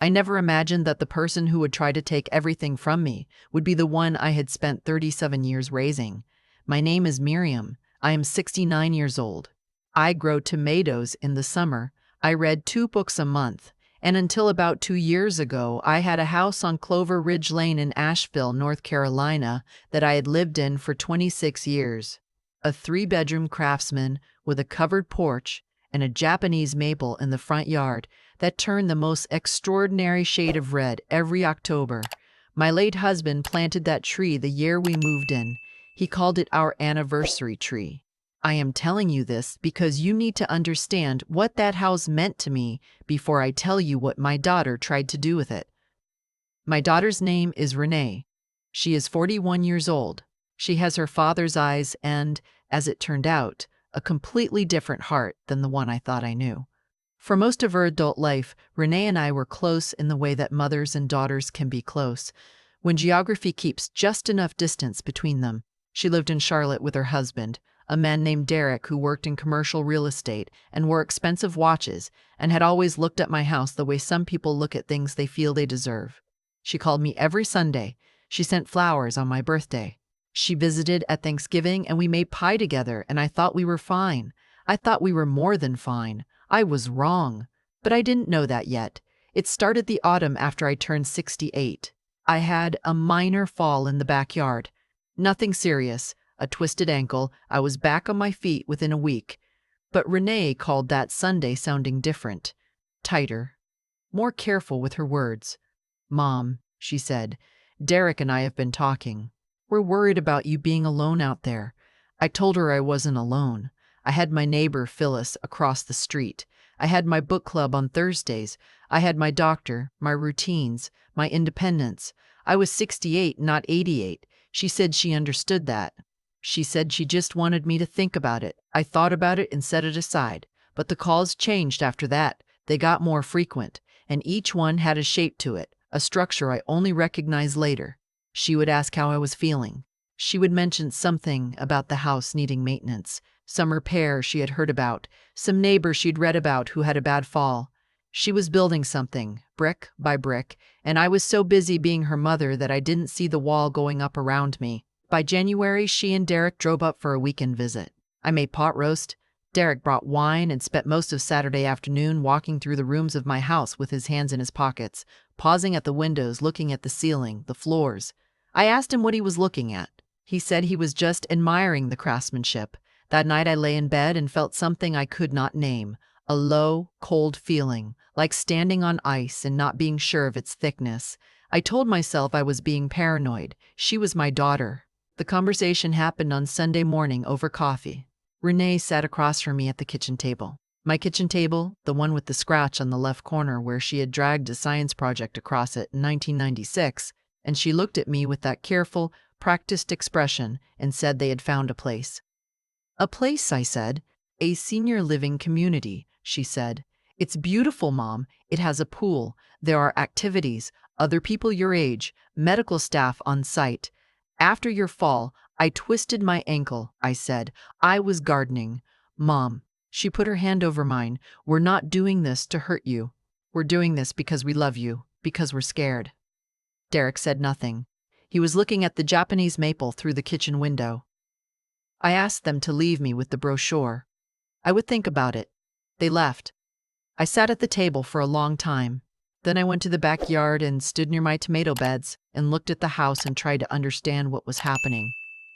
I never imagined that the person who would try to take everything from me would be the one I had spent 37 years raising. My name is Miriam. I am 69 years old. I grow tomatoes in the summer. I read 2 books a month. And until about 2 years ago, I had a house on Clover Ridge Lane in Asheville, North Carolina, that I had lived in for 26 years. A 3-bedroom craftsman with a covered porch and a Japanese maple in the front yard that turned the most extraordinary shade of red every October. My late husband planted that tree the year we moved in. He called it our anniversary tree. I am telling you this because you need to understand what that house meant to me before I tell you what my daughter tried to do with it. My daughter's name is Renee. She is 41 years old. She has her father's eyes and, as it turned out, a completely different heart than the one I thought I knew. For most of her adult life, Renee and I were close in the way that mothers and daughters can be close, when geography keeps just enough distance between them. She lived in Charlotte with her husband, a man named Derek who worked in commercial real estate and wore expensive watches and had always looked at my house the way some people look at things they feel they deserve. She called me every Sunday. She sent flowers on my birthday. She visited at Thanksgiving and we made pie together, and I thought we were fine. I thought we were more than fine. I was wrong. But I didn't know that yet. It started the autumn after I turned 68. I had a minor fall in the backyard. Nothing serious, a twisted ankle. I was back on my feet within a week. But Renee called that Sunday sounding different, tighter, more careful with her words. "Mom," she said, "Derek and I have been talking. We're worried about you being alone out there." I told her I wasn't alone. I had my neighbor Phyllis across the street. I had my book club on Thursdays. I had my doctor, my routines, my independence. I was 68, not 88. She said she understood that. She said she just wanted me to think about it. I thought about it and set it aside. But the calls changed after that. They got more frequent, and each one had a shape to it, a structure I only recognized later. She would ask how I was feeling. She would mention something about the house needing maintenance, some repair she had heard about, some neighbor she'd read about who had a bad fall. She was building something, brick by brick, and I was so busy being her mother that I didn't see the wall going up around me. By January, she and Derek drove up for a weekend visit. I made pot roast. Derek brought wine and spent most of Saturday afternoon walking through the rooms of my house with his hands in his pockets, pausing at the windows, looking at the ceiling, the floors. I asked him what he was looking at. He said he was just admiring the craftsmanship. That night I lay in bed and felt something I could not name, a low, cold feeling, like standing on ice and not being sure of its thickness. I told myself I was being paranoid. She was my daughter. The conversation happened on Sunday morning over coffee. Renee sat across from me at the kitchen table. My kitchen table, the one with the scratch on the left corner where she had dragged a science project across it in 1996, and she looked at me with that careful, practiced expression and said they had found a place. "A place," I said. "A senior living community," she said. "It's beautiful, Mom. It has a pool. There are activities, other people your age, medical staff on site. After your fall, I twisted my ankle," I said. "I was gardening." "Mom," she put her hand over mine, "we're not doing this to hurt you. We're doing this because we love you, because we're scared." Derek said nothing. He was looking at the Japanese maple through the kitchen window. I asked them to leave me with the brochure. I would think about it. They left. I sat at the table for a long time. Then I went to the backyard and stood near my tomato beds and looked at the house and tried to understand what was happening.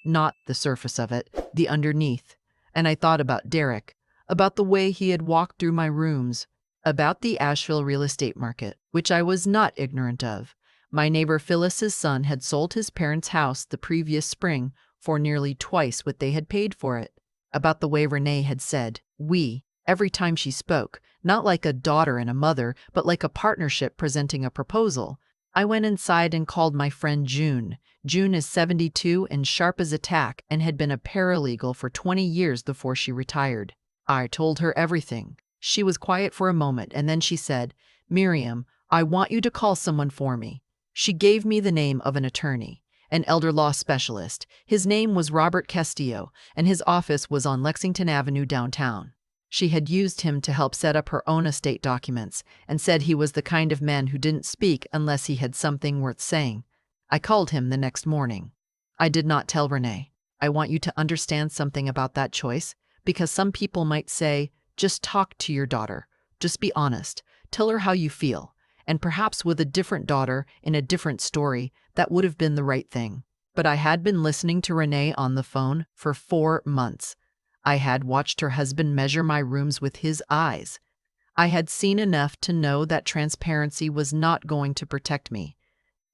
Not the surface of it, the underneath. And I thought about Derek, about the way he had walked through my rooms, about the Asheville real estate market, which I was not ignorant of. My neighbor Phyllis's son had sold his parents' house the previous spring for nearly twice what they had paid for it. About the way Renee had said, "we," every time she spoke, not like a daughter and a mother, but like a partnership presenting a proposal. I went inside and called my friend June. June is 72 and sharp as a tack and had been a paralegal for 20 years before she retired. I told her everything. She was quiet for a moment and then she said, "Miriam, I want you to call someone for me." She gave me the name of an attorney, an elder law specialist. His name was Robert Castillo, and his office was on Lexington Avenue downtown. She had used him to help set up her own estate documents and said he was the kind of man who didn't speak unless he had something worth saying. I called him the next morning. I did not tell Renee. I want you to understand something about that choice, because some people might say, just talk to your daughter. Just be honest. Tell her how you feel. And perhaps with a different daughter in a different story, that would have been the right thing. But I had been listening to Renee on the phone for 4 months. I had watched her husband measure my rooms with his eyes. I had seen enough to know that transparency was not going to protect me.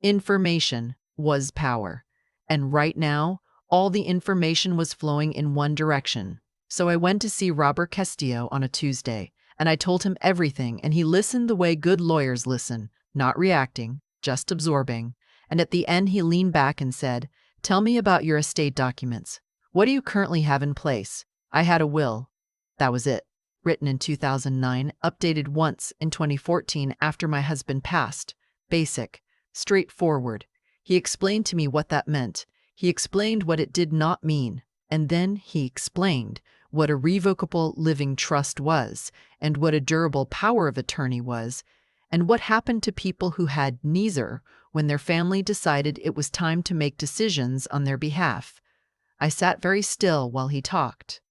Information was power. And right now, all the information was flowing in one direction. So I went to see Robert Castillo on a Tuesday, and I told him everything, and he listened the way good lawyers listen, not reacting, just absorbing. And at the end, he leaned back and said, "Tell me about your estate documents. What do you currently have in place?" I had a will. That was it. Written in 2009, updated once in 2014 after my husband passed. Basic. Straightforward. He explained to me what that meant. He explained what it did not mean. And then he explained what a revocable living trust was, and what a durable power of attorney was, and what happened to people who had neither when their family decided it was time to make decisions on their behalf. I sat very still while he talked.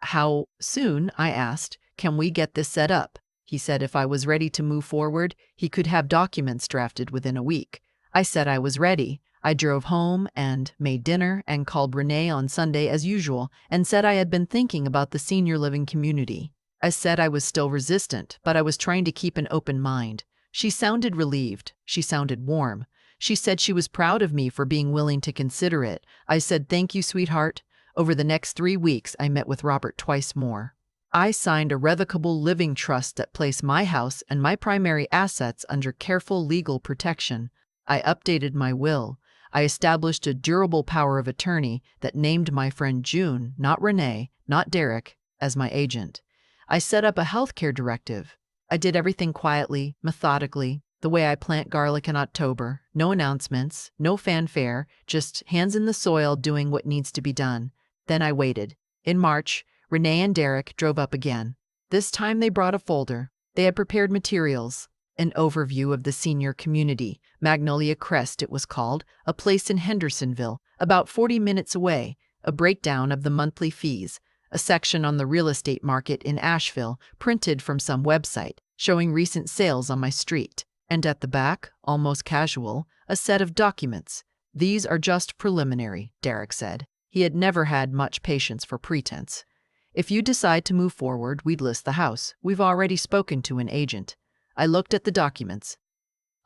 "How soon," I asked, "can we get this set up?" He said if I was ready to move forward, he could have documents drafted within a week. I said I was ready. I drove home and made dinner and called Renee on Sunday as usual and said I had been thinking about the senior living community. I said I was still resistant, but I was trying to keep an open mind. She sounded relieved. She sounded warm. She said she was proud of me for being willing to consider it. I said, "Thank you, sweetheart." Over the next 3 weeks, I met with Robert twice more. I signed a revocable living trust that placed my house and my primary assets under careful legal protection. I updated my will. I established a durable power of attorney that named my friend June, not Renee, not Derek, as my agent. I set up a healthcare directive. I did everything quietly, methodically, the way I plant garlic in October. No announcements, no fanfare, just hands in the soil doing what needs to be done. Then I waited. In March, Renee and Derek drove up again. This time they brought a folder. They had prepared materials. An overview of the senior community, Magnolia Crest it was called, a place in Hendersonville, about 40 minutes away, a breakdown of the monthly fees, a section on the real estate market in Asheville, printed from some website, showing recent sales on my street. And at the back, almost casual, a set of documents. "These are just preliminary," Derek said. He had never had much patience for pretense. "If you decide to move forward, we'd list the house. We've already spoken to an agent." I looked at the documents.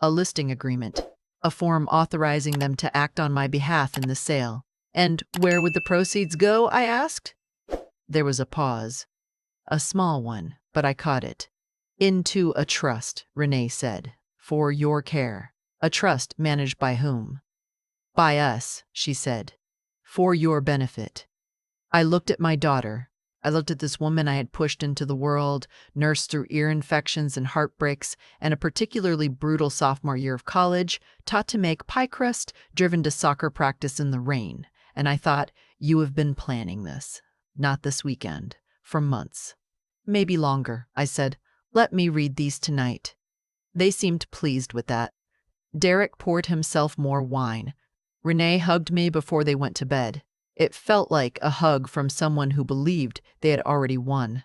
A listing agreement, a form authorizing them to act on my behalf in the sale. "And where would the proceeds go?" I asked. There was a pause. A small one, but I caught it. "Into a trust," Renee said, "for your care." "A trust managed by whom?" "By us," she said. "For your benefit." I looked at my daughter. I looked at this woman I had pushed into the world, nursed through ear infections and heartbreaks, and a particularly brutal sophomore year of college, taught to make pie crust, driven to soccer practice in the rain. And I thought, you have been planning this. Not this weekend. For months. Maybe longer, I said. Let me read these tonight. They seemed pleased with that. Derek poured himself more wine. Renee hugged me before they went to bed. It felt like a hug from someone who believed they had already won.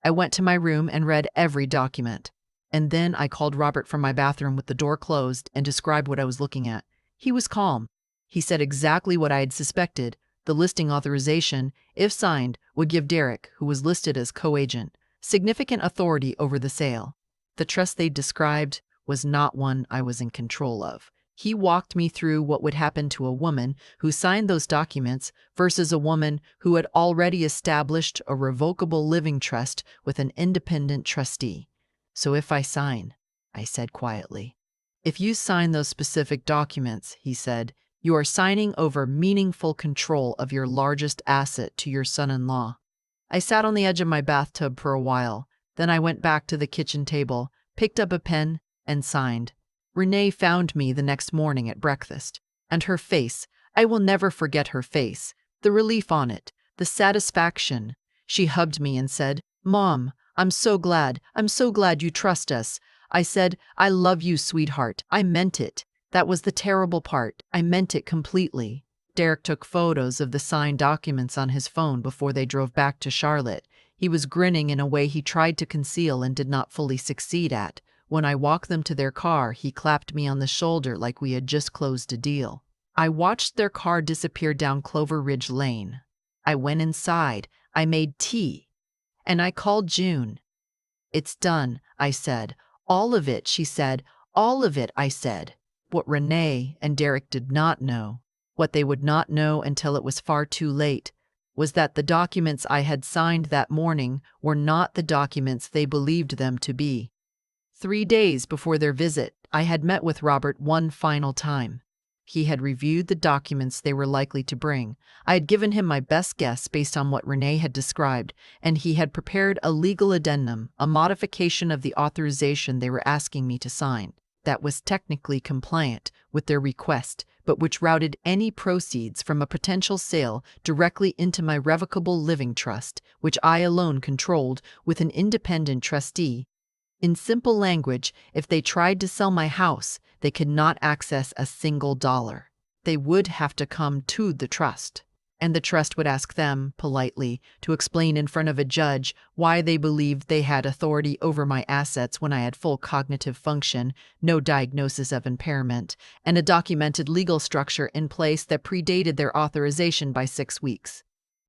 I went to my room and read every document. And then I called Robert from my bathroom with the door closed and described what I was looking at. He was calm. He said exactly what I had suspected. The listing authorization, if signed, would give Derek, who was listed as co-agent, significant authority over the sale. The trust they described was not one I was in control of. He walked me through what would happen to a woman who signed those documents versus a woman who had already established a revocable living trust with an independent trustee. So if I sign, I said quietly. If you sign those specific documents, he said, you are signing over meaningful control of your largest asset to your son-in-law. I sat on the edge of my bathtub for a while. Then I went back to the kitchen table, picked up a pen, and signed. Renee found me the next morning at breakfast, and her face, I will never forget her face, the relief on it, the satisfaction. She hugged me and said, Mom, I'm so glad. I'm so glad you trust us. I said, I love you, sweetheart. I meant it. That was the terrible part. I meant it completely. Derek took photos of the signed documents on his phone before they drove back to Charlotte. He was grinning in a way he tried to conceal and did not fully succeed at. When I walked them to their car, he clapped me on the shoulder like we had just closed a deal. I watched their car disappear down Clover Ridge Lane. I went inside. I made tea. And I called June. It's done, I said. All of it, she said. All of it, I said. What Renee and Derek did not know, what they would not know until it was far too late, was that the documents I had signed that morning were not the documents they believed them to be. 3 days before their visit, I had met with Robert one final time. He had reviewed the documents they were likely to bring. I had given him my best guess based on what Renee had described, and he had prepared a legal addendum, a modification of the authorization they were asking me to sign, that was technically compliant with their request, but which routed any proceeds from a potential sale directly into my revocable living trust, which I alone controlled with an independent trustee. In simple language, if they tried to sell my house, they could not access a single dollar. They would have to come to the trust, and the trust would ask them, politely, to explain in front of a judge why they believed they had authority over my assets when I had full cognitive function, no diagnosis of impairment, and a documented legal structure in place that predated their authorization by 6 weeks.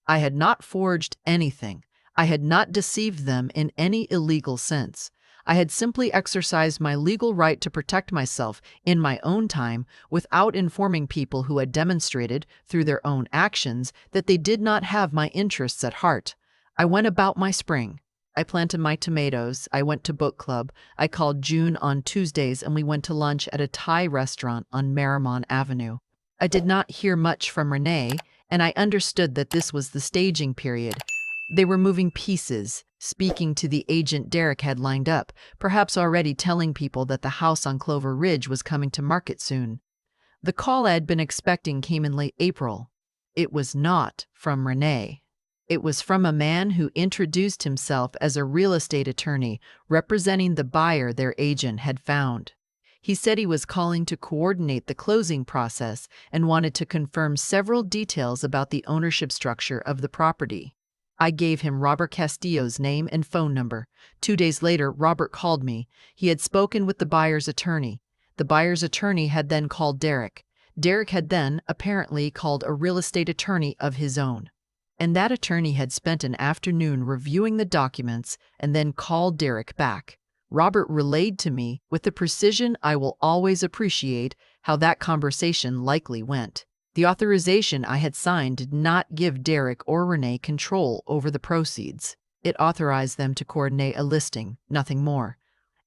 I had not forged anything. I had not deceived them in any illegal sense. I had simply exercised my legal right to protect myself in my own time without informing people who had demonstrated, through their own actions, that they did not have my interests at heart. I went about my spring. I planted my tomatoes. I went to book club. I called June on Tuesdays and we went to lunch at a Thai restaurant on Marymount Avenue. I did not hear much from Renee, and I understood that this was the staging period. They were moving pieces, speaking to the agent Derek had lined up, perhaps already telling people that the house on Clover Ridge was coming to market soon. The call I had been expecting came in late April. It was not from Renee. It was from a man who introduced himself as a real estate attorney representing the buyer their agent had found. He said he was calling to coordinate the closing process and wanted to confirm several details about the ownership structure of the property. I gave him Robert Castillo's name and phone number. 2 days later, Robert called me. He had spoken with the buyer's attorney. The buyer's attorney had then called Derek. Derek had then, apparently, called a real estate attorney of his own. And that attorney had spent an afternoon reviewing the documents and then called Derek back. Robert relayed to me, with the precision I will always appreciate, how that conversation likely went. The authorization I had signed did not give Derek or Renee control over the proceeds. It authorized them to coordinate a listing, nothing more.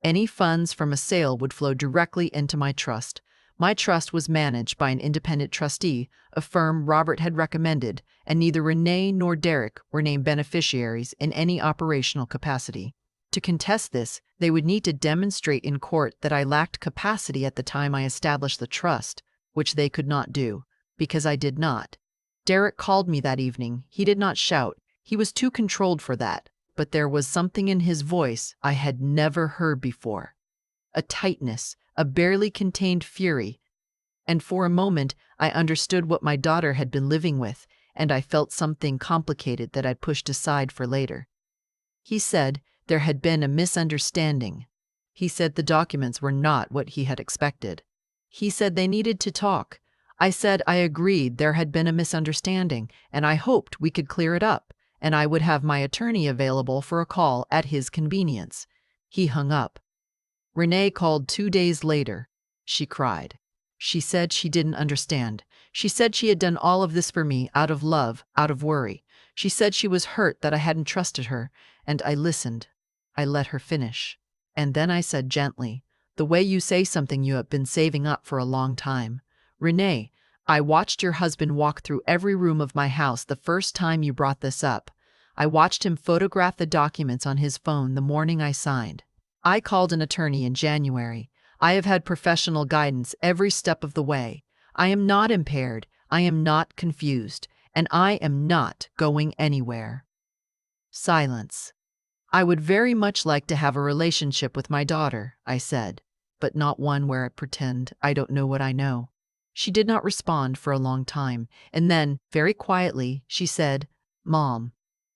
Any funds from a sale would flow directly into my trust. My trust was managed by an independent trustee, a firm Robert had recommended, and neither Renee nor Derek were named beneficiaries in any operational capacity. To contest this, they would need to demonstrate in court that I lacked capacity at the time I established the trust, which they could not do, because I did not. Derek called me that evening. He did not shout. He was too controlled for that, but there was something in his voice I had never heard before. A tightness, a barely contained fury. And for a moment, I understood what my daughter had been living with, and I felt something complicated that I'd pushed aside for later. He said there had been a misunderstanding. He said the documents were not what he had expected. He said they needed to talk. I said I agreed there had been a misunderstanding, and I hoped we could clear it up, and I would have my attorney available for a call at his convenience. He hung up. Renee called 2 days later. She cried. She said she didn't understand. She said she had done all of this for me out of love, out of worry. She said she was hurt that I hadn't trusted her, and I listened. I let her finish. And then I said gently, the way you say something you have been saving up for a long time. Renee, I watched your husband walk through every room of my house the first time you brought this up. I watched him photograph the documents on his phone the morning I signed. I called an attorney in January. I have had professional guidance every step of the way. I am not impaired. I am not confused. And I am not going anywhere. Silence. I would very much like to have a relationship with my daughter, I said, but not one where I pretend I don't know what I know. She did not respond for a long time, and then, very quietly, she said, Mom.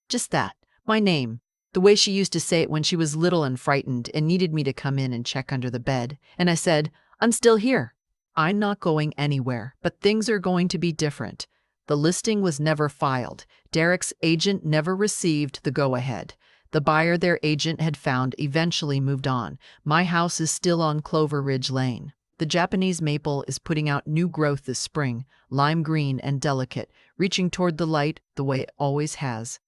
Just that, my name, the way she used to say it when she was little and frightened and needed me to come in and check under the bed. And I said, I'm still here. I'm not going anywhere, but things are going to be different. The listing was never filed. Derek's agent never received the go-ahead. The buyer their agent had found eventually moved on. My house is still on Clover Ridge Lane. The Japanese maple is putting out new growth this spring, lime green and delicate, reaching toward the light the way it always has.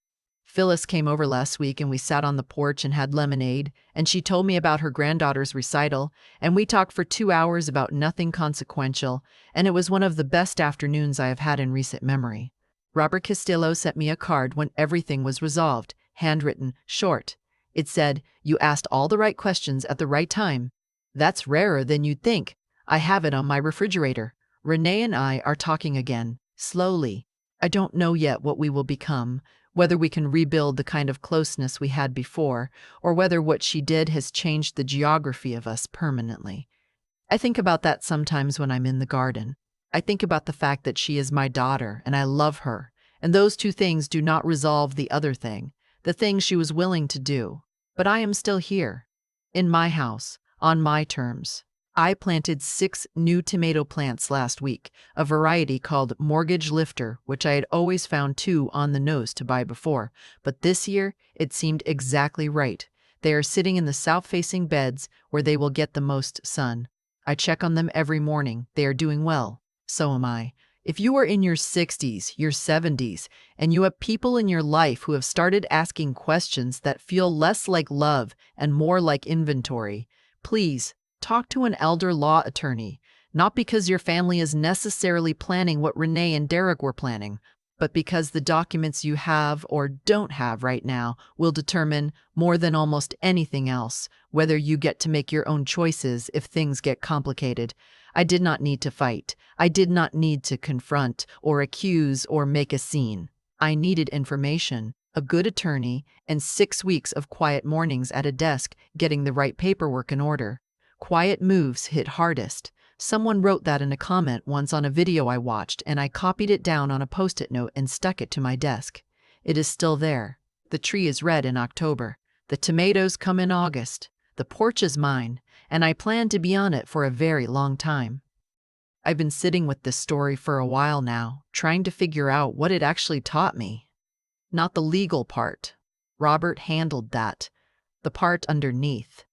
Phyllis came over last week and we sat on the porch and had lemonade, and she told me about her granddaughter's recital, and we talked for 2 hours about nothing consequential, and it was one of the best afternoons I have had in recent memory. Robert Castillo sent me a card when everything was resolved, handwritten, short. It said, "You asked all the right questions at the right time." That's rarer than you'd think. I have it on my refrigerator. Renee and I are talking again, slowly. I don't know yet what we will become, whether we can rebuild the kind of closeness we had before, or whether what she did has changed the geography of us permanently. I think about that sometimes when I'm in the garden. I think about the fact that she is my daughter and I love her, and those two things do not resolve the other thing, the thing she was willing to do. But I am still here, in my house, on my terms. I planted 6 new tomato plants last week, a variety called Mortgage Lifter, which I had always found too on the nose to buy before, but this year it seemed exactly right. They are sitting in the south-facing beds where they will get the most sun. I check on them every morning. They are doing well. So am I. If you are in your 60s, your 70s, and you have people in your life who have started asking questions that feel less like love and more like inventory, please talk to an elder law attorney, not because your family is necessarily planning what Renee and Derek were planning, but because the documents you have or don't have right now will determine, more than almost anything else, whether you get to make your own choices if things get complicated. I did not need to fight. I did not need to confront or accuse or make a scene. I needed information, a good attorney, and 6 weeks of quiet mornings at a desk getting the right paperwork in order. Quiet moves hit hardest. Someone wrote that in a comment once on a video I watched, and I copied it down on a Post-it note and stuck it to my desk. It is still there. The tree is red in October. The tomatoes come in August. The porch is mine, and I plan to be on it for a very long time. I've been sitting with this story for a while now, trying to figure out what it actually taught me. Not the legal part. Robert handled that. The part underneath.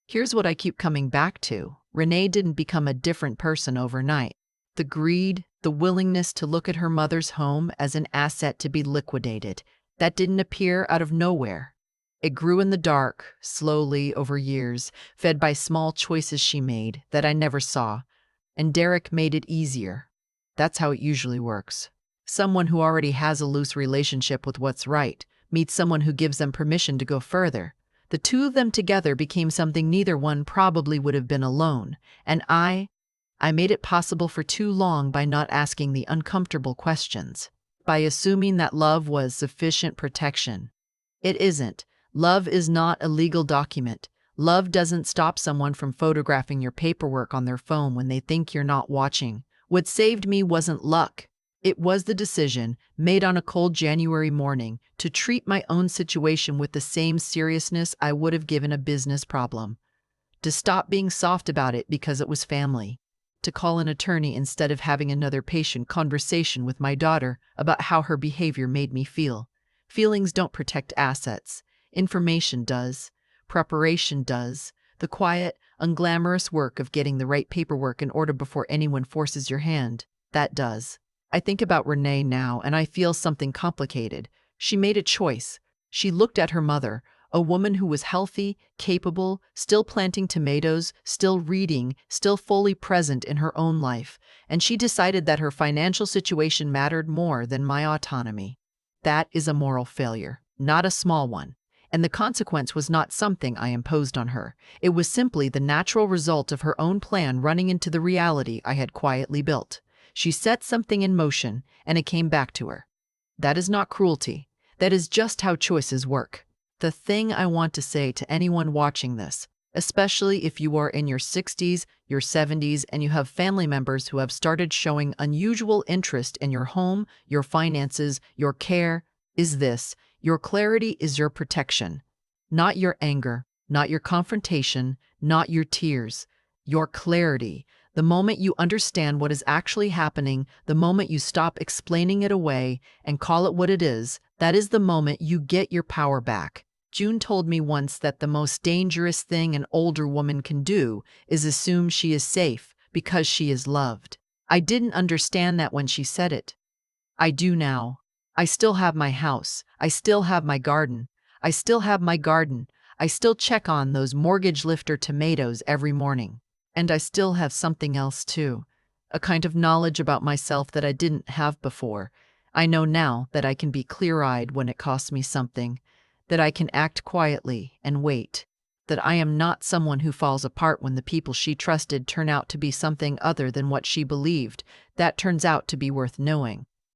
Here's what I keep coming back to. Renee didn't become a different person overnight. The greed, the willingness to look at her mother's home as an asset to be liquidated, that didn't appear out of nowhere. It grew in the dark, slowly over years, fed by small choices she made that I never saw. And Derek made it easier. That's how it usually works. Someone who already has a loose relationship with what's right meets someone who gives them permission to go further. The two of them together became something neither one probably would have been alone, and I made it possible for too long by not asking the uncomfortable questions, by assuming that love was sufficient protection. It isn't. Love is not a legal document. Love doesn't stop someone from photographing your paperwork on their phone when they think you're not watching. What saved me wasn't luck. It was the decision, made on a cold January morning, to treat my own situation with the same seriousness I would have given a business problem. To stop being soft about it because it was family. To call an attorney instead of having another patient conversation with my daughter about how her behavior made me feel. Feelings don't protect assets. Information does. Preparation does. The quiet, unglamorous work of getting the right paperwork in order before anyone forces your hand, that does. I think about Renee now and I feel something complicated. She made a choice. She looked at her mother, a woman who was healthy, capable, still planting tomatoes, still reading, still fully present in her own life, and she decided that her financial situation mattered more than my autonomy. That is a moral failure, not a small one. And the consequence was not something I imposed on her. It was simply the natural result of her own plan running into the reality I had quietly built. She set something in motion, and it came back to her. That is not cruelty. That is just how choices work. The thing I want to say to anyone watching this, especially if you are in your 60s, your 70s, and you have family members who have started showing unusual interest in your home, your finances, your care, is this: your clarity is your protection. Not your anger, not your confrontation, not your tears. Your clarity. The moment you understand what is actually happening, the moment you stop explaining it away and call it what it is, that is the moment you get your power back. June told me once that the most dangerous thing an older woman can do is assume she is safe because she is loved. I didn't understand that when she said it. I do now. I still have my house. I still have my garden. I still have my garden. I still check on those mortgage lifter tomatoes every morning. And I still have something else too. A kind of knowledge about myself that I didn't have before. I know now that I can be clear-eyed when it costs me something, that I can act quietly and wait, that I am not someone who falls apart when the people she trusted turn out to be something other than what she believed. That turns out to be worth knowing.